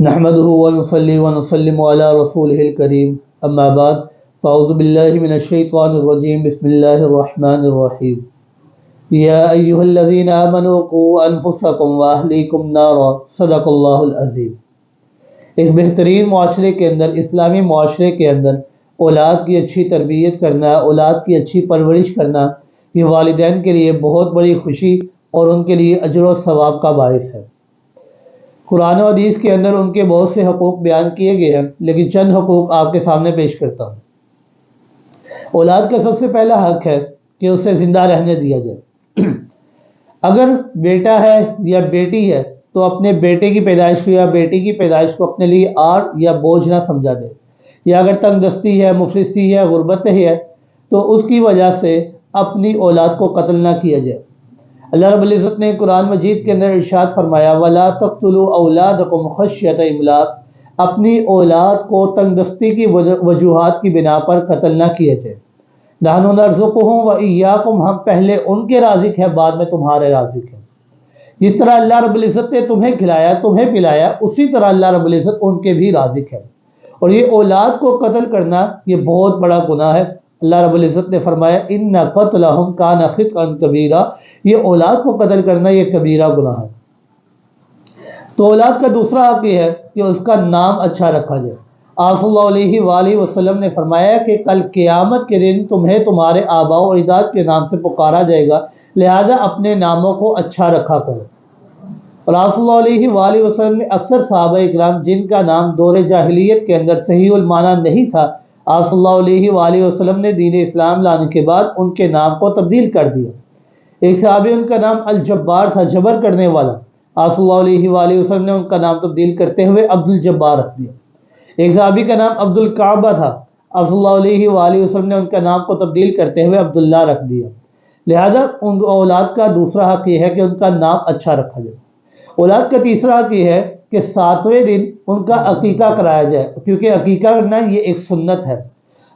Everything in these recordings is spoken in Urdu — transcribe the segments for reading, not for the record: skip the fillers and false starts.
نحمده ونصلي ونسلم على رسوله الكريم اما بعد فاعوذ بالله من الشيطان الرجيم بسم الله الرحمن الرحيم يا ايها الذين امنوا قوا انفسكم واهليكم نارا صدق الله العظيم۔ ایک بہترین معاشرے کے اندر، اسلامی معاشرے کے اندر اولاد کی اچھی تربیت کرنا، اولاد کی اچھی پرورش کرنا، یہ والدین کے لیے بہت بڑی خوشی اور ان کے لیے اجر و ثواب کا باعث ہے۔ قرآن و حدیث کے اندر ان کے بہت سے حقوق بیان کیے گئے ہیں، لیکن چند حقوق آپ کے سامنے پیش کرتا ہوں۔ اولاد کا سب سے پہلا حق ہے کہ اسے زندہ رہنے دیا جائے۔ اگر بیٹا ہے یا بیٹی ہے تو اپنے بیٹے کی پیدائش کو یا بیٹی کی پیدائش کو اپنے لیے آر یا بوجھ نہ سمجھا دے، یا اگر تنگ دستی ہے، مفلسی ہے، غربت ہے تو اس کی وجہ سے اپنی اولاد کو قتل نہ کیا جائے۔ اللہ رب العزت نے قرآن مجید کے اندر ارشاد فرمایا وَلَا تَقْتُلُوا أَوْلَادَكُمْ خَشْيَةَ إِمْلَاقٍ، اپنی اولاد کو تنگ دستی کی وجوہات کی بنا پر قتل نہ کیے جائے۔ نَحْنُ نَرْزُقُهُمْ وَإِيَّاكُمْ، ہم پہلے ان کے رازق ہیں، بعد میں تمہارے رازق ہیں۔ جس طرح اللہ رب العزت نے تمہیں کھلایا، تمہیں پلایا، اسی طرح اللہ رب العزت ان کے بھی رازق ہے۔ اور یہ اولاد کو قتل کرنا یہ بہت بڑا گناہ ہے۔ اللہ رب العزت نے فرمایا ان قتلہم کان خطئا کبیرا، یہ اولاد کو قتل کرنا یہ کبیرہ گناہ ہے۔ تو اولاد کا دوسرا حق یہ ہے کہ اس کا نام اچھا رکھا جائے۔ آپ صلی اللہ علیہ وآلہ وسلم نے فرمایا کہ کل قیامت کے دن تمہیں تمہارے آباء و اجداد کے نام سے پکارا جائے گا، لہذا اپنے ناموں کو اچھا رکھا کرو۔ اور آپ صلی اللہ علیہ وآلہ وسلم نے اکثر صحابہ اکرام جن کا نام دور جاہلیت کے اندر صحیح المعنی نہیں تھا، آپ صلی اللہ علیہ وآلہ وسلم نے دین اسلام لانے کے بعد ان کے نام کو تبدیل کر دیا۔ ایک صحابی ان کا نام الجبار تھا، جبر کرنے والا، آپ صلی اللہ علیہ وآلہ وسلم نے ان کا نام تبدیل کرتے ہوئے عبد الجبار رکھ دیا۔ ایک صحابی کا نام عبد الکعبہ تھا، آپ صلی اللہ علیہ وآلہ وسلم نے ان کا نام کو تبدیل کرتے ہوئے عبداللہ رکھ دیا۔ لہذا ان اولاد کا دوسرا حق یہ ہے کہ ان کا نام اچھا رکھا جائے۔ اولاد کا تیسرا حق یہ ہے کہ 7ویں دن ان کا عقیقہ کرایا جائے، کیونکہ عقیقہ کرنا یہ ایک سنت ہے۔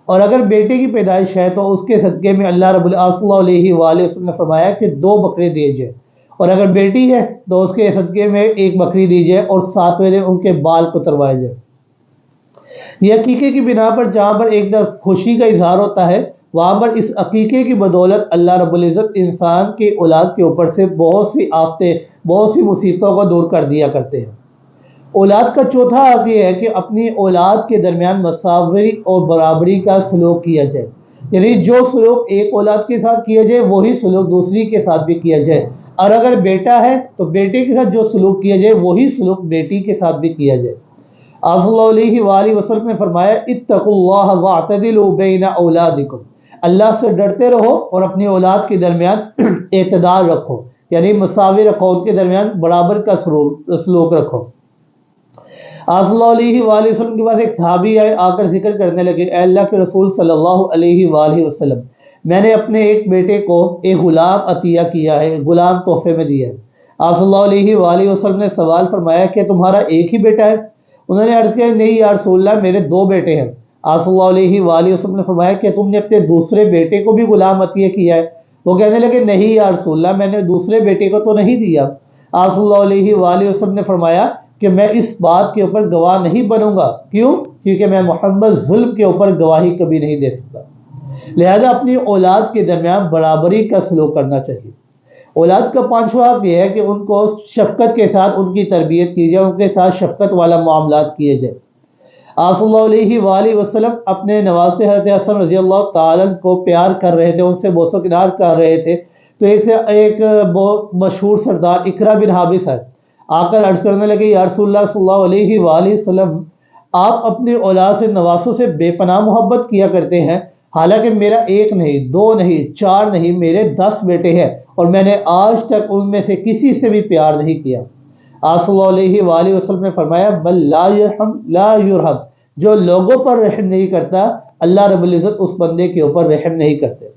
اور اگر بیٹے کی پیدائش ہے تو اس کے صدقے میں اللہ رب العزت صلی اللہ علیہ وآلہ وسلم نے فرمایا کہ 2 بکرے دیے جائے، اور اگر بیٹی ہے تو اس کے صدقے میں 1 بکری دی جائے اور 7ویں دن ان کے بال کتروائے جائے۔ یہ عقیقے کی بنا پر جہاں پر ایک طرف خوشی کا اظہار ہوتا ہے، وہاں پر اس عقیقے کی بدولت اللہ رب العزت انسان کے اولاد کے اوپر سے بہت سی آفتیں، بہت سی مصیبتوں کو دور کر دیا کرتے ہیں۔ اولاد کا چوتھا حق یہ ہے کہ اپنی اولاد کے درمیان مساوی اور برابری کا سلوک کیا جائے، یعنی جو سلوک ایک اولاد کے ساتھ کیا جائے وہی سلوک دوسری کے ساتھ بھی کیا جائے، اور اگر بیٹا ہے تو بیٹے کے ساتھ جو سلوک کیا جائے وہی سلوک بیٹی کے ساتھ بھی کیا جائے۔ آپ صلی اللہ علیہ وآلہ وسلم نے فرمایا اتقوا اللہ واعتدلوا بین اولادکم، اللہ سے ڈرتے رہو اور اپنی اولاد کے درمیان اعتدال رکھو، یعنی مساوی رکھو، ان کے درمیان برابر کا سلوک رکھو۔ آپ صلی اللہ علیہ وآلہ وسلم کے پاس ایک صحابی آئے، آ کر ذکر کرنے لگے اے اللہ کے رسول صلی اللہ علیہ وآلہ وسلم، میں نے اپنے ایک بیٹے کو ایک غلام عطیہ کیا ہے، غلام تحفے میں دیا ہے۔ آپ صلی اللہ علیہ وآلہ وسلم نے سوال فرمایا کہ تمہارا ایک ہی بیٹا ہے؟ انہوں نے عرض کیا نہیں یا رسول اللہ میرے 2 بیٹے ہیں۔ آپ صلی اللہ علیہ وآلہ وسلم نے فرمایا کہ تم نے اپنے دوسرے بیٹے کو بھی غلام عطیہ کیا ہے؟ وہ کہنے لگے نہیں یا رسول اللہ میں نے دوسرے بیٹے کو تو نہیں دیا۔ آپ صلی اللہ علیہ وآلہ وسلم نے فرمایا کہ میں اس بات کے اوپر گواہ نہیں بنوں گا، کیوں؟ کیونکہ میں محمد ظلم کے اوپر گواہی کبھی نہیں دے سکتا۔ لہذا اپنی اولاد کے درمیان برابری کا سلوک کرنا چاہیے۔ اولاد کا 5واں حق یہ ہے کہ ان کو شفقت کے ساتھ ان کی تربیت کی جائے، ان کے ساتھ شفقت والا معاملات کیے جائے۔ آپ صلی اللہ علیہ وآلہ وسلم اپنے نواسے حضرت حسن رضی اللہ تعالیٰ کو پیار کر رہے تھے، ان سے بوس و کنار کر رہے تھے، تو ایک بہت مشہور سردار اقرا بن حابس ہے، آ کر عرض کرنے لگے یا رسول اللہ صلی اللہ علیہ وآلہ وسلم آپ اپنی اولاد سے، نواسوں سے بے پناہ محبت کیا کرتے ہیں، حالانکہ میرا 1 نہیں، 2 نہیں، 4 نہیں، میرے 10 بیٹے ہیں اور میں نے آج تک ان میں سے کسی سے بھی پیار نہیں کیا۔ آپ صلی اللہ علیہ وآلہ وسلم نے فرمایا بل لا یرحم لا یرحم، جو لوگوں پر رحم نہیں کرتا اللہ رب العزت اس بندے کے اوپر رحم نہیں کرتے۔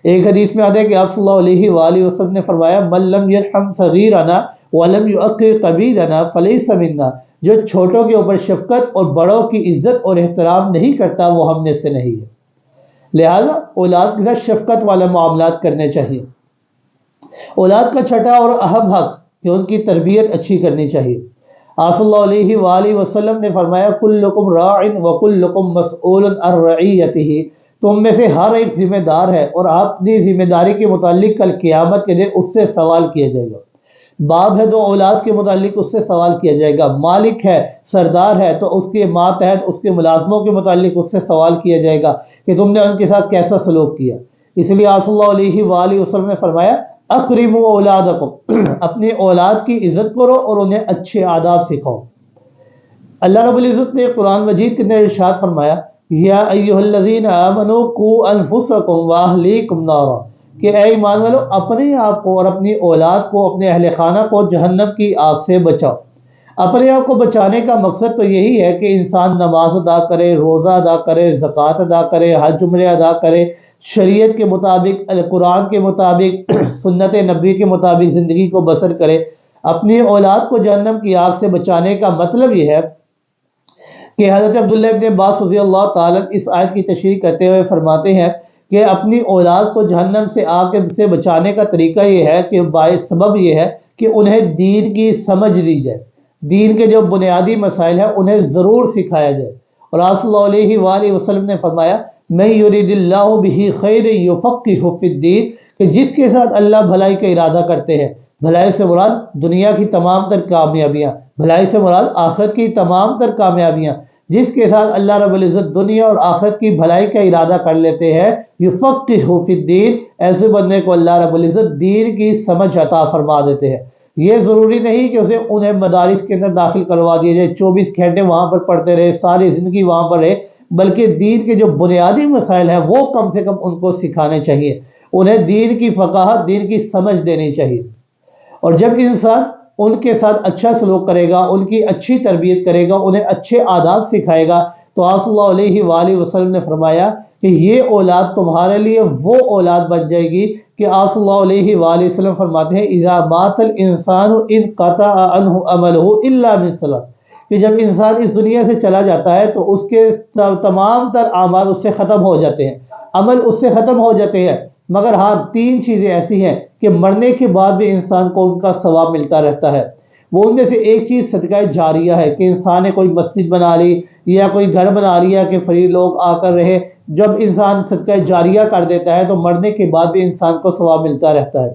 ایک حدیث میں آتا ہے کہ آپ صلی اللہ علیہ وآلہ وسلم نے فرمایا من لم یرحم صغیرنا ولم یعقر کبیرنا فلیس منا، جو چھوٹوں کے اوپر شفقت اور بڑوں کی عزت اور احترام نہیں کرتا وہ ہم میں سے نہیں ہے۔ لہذا اولاد کے ساتھ شفقت والا معاملات کرنے چاہیے۔ اولاد کا چھٹا اور اہم حق کہ ان کی تربیت اچھی کرنی چاہیے۔ آپ صلی اللہ علیہ وآلہ وسلم نے فرمایا کلکم راع وکلکم مسئول عن رعیتہ، تم میں سے ہر ایک ذمہ دار ہے اور اپنی ذمہ داری کے متعلق کل قیامت کے دن اس سے سوال کیا جائے گا۔ باپ ہے تو اولاد کے متعلق اس سے سوال کیا جائے گا، مالک ہے، سردار ہے تو اس کے ماتحت اس کے ملازموں کے متعلق اس سے سوال کیا جائے گا کہ تم نے ان کے ساتھ کیسا سلوک کیا۔ اس لیے آپ صلی اللہ علیہ وآلہ وسلم نے فرمایا اکرموا اولادکم، اپنی اولاد کی عزت کرو اور انہیں اچھے آداب سکھاؤ۔ اللہ رب العزت نے قرآن مجید کے اندر ارشاد فرمایا یا ایھا الذین آمنوا قوا انفسکم واہلیکم نارا، کہ اے ایمان والو اپنے آپ کو اور اپنی اولاد کو، اپنے اہل خانہ کو جہنم کی آگ سے بچاؤ۔ اپنے آپ کو بچانے کا مقصد تو یہی ہے کہ انسان نماز ادا کرے، روزہ ادا کرے، زکوٰۃ ادا کرے، حج عمرے ادا کرے، شریعت کے مطابق، قرآن کے مطابق، سنت نبوی کے مطابق زندگی کو بسر کرے۔ اپنی اولاد کو جہنم کی آگ سے بچانے کا مطلب یہ ہے کہ حضرت عبداللہ ابن عباس رضی اللہ تعالیٰ اس آیت کی تشریح کرتے ہوئے فرماتے ہیں کہ اپنی اولاد کو جہنم سے آگ سے بچانے کا طریقہ یہ ہے کہ باعث سبب یہ ہے کہ انہیں دین کی سمجھ دی جائے، دین کے جو بنیادی مسائل ہیں انہیں ضرور سکھایا جائے۔ اور آپ صلی اللہ علیہ وآلہ وسلم نے فرمایا من یرید اللہ بہ خیر یفقہہ فی الدین، کہ جس کے ساتھ اللہ بھلائی کا ارادہ کرتے ہیں، بھلائی سے مراد دنیا کی تمام تر کامیابیاں، بھلائی سے مراد آخرت کی تمام تر کامیابیاں، جس کے ساتھ اللہ رب العزت دنیا اور آخرت کی بھلائی کا ارادہ کر لیتے ہیں، یفقہہ فی الدین، ایسے بندے کو اللہ رب العزت دین کی سمجھ عطا فرما دیتے ہیں۔ یہ ضروری نہیں کہ انہیں مدارس کے اندر داخل کروا دیا جائے، 24 گھنٹے وہاں پر پڑھتے رہے، ساری زندگی وہاں پر رہے، بلکہ دین کے جو بنیادی مسائل ہیں وہ کم سے کم ان کو سکھانے چاہیے، انہیں دین کی فقاہت، دین کی سمجھ دینی چاہیے۔ اور جب انسان ان کے ساتھ اچھا سلوک کرے گا، ان کی اچھی تربیت کرے گا، انہیں اچھے آداب سکھائے گا، تو آپ صلی اللہ علیہ وآلہ وسلم نے فرمایا کہ یہ اولاد تمہارے لیے وہ اولاد بن جائے گی کہ آپ صلی اللہ علیہ وآلہ وسلم فرماتے ہیں اذا مات الانسان انقطع عنہ عملہ الا من ثلاث، کہ جب انسان اس دنیا سے چلا جاتا ہے تو اس کے تمام تر اعمال اس سے ختم ہو جاتے ہیں، عمل اس سے ختم ہو جاتے ہیں، مگر ہاں 3 چیزیں ایسی ہیں کہ مرنے کے بعد بھی انسان کو ان کا ثواب ملتا رہتا ہے۔ وہ ان میں سے ایک چیز صدقہ جاریہ ہے کہ انسان نے کوئی مسجد بنا لی یا کوئی گھر بنا لیا کہ فری لوگ آ کر رہے، جب انسان صدقہ جاریہ کر دیتا ہے تو مرنے کے بعد بھی انسان کو ثواب ملتا رہتا ہے۔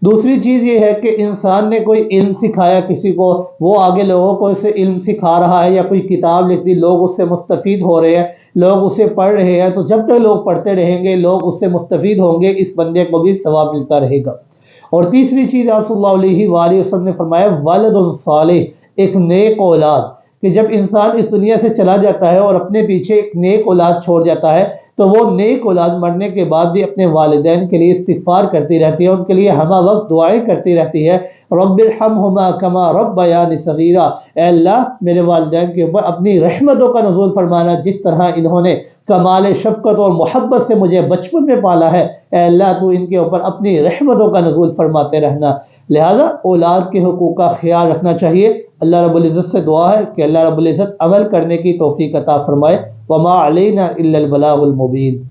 دوسری چیز یہ ہے کہ انسان نے کوئی علم سکھایا کسی کو، وہ آگے لوگوں کو اسے علم سکھا رہا ہے، یا کوئی کتاب لکھ دی، لوگ اس سے مستفید ہو رہے ہیں، لوگ اسے پڑھ رہے ہیں، تو جب تک لوگ پڑھتے رہیں گے، لوگ اس سے مستفید ہوں گے، اس بندے کو بھی ثواب ملتا رہے گا۔ اور تیسری چیز آپ صلی اللہ علیہ وآلہ وسلم نے فرمایا ولد صالح، ایک نیک اولاد، کہ جب انسان اس دنیا سے چلا جاتا ہے اور اپنے پیچھے ایک نیک اولاد چھوڑ جاتا ہے تو وہ نیک اولاد مرنے کے بعد بھی اپنے والدین کے لیے استغفار کرتی رہتی ہے، ان کے لیے ہمہ وقت دعائیں کرتی رہتی ہے، رب ارحمہما کما ربیانی صغیرا، اے اللہ میرے والدین کے اوپر اپنی رحمتوں کا نزول فرمانا، جس طرح انہوں نے کمال شفقت اور محبت سے مجھے بچپن میں پالا ہے، اے اللہ تو ان کے اوپر اپنی رحمتوں کا نزول فرماتے رہنا۔ لہذا اولاد کے حقوق کا خیال رکھنا چاہیے۔ اللہ رب العزت سے دعا ہے کہ اللہ رب العزت عمل کرنے کی توفیق عطا فرمائے۔ وما علینا الا البلاغ المبین۔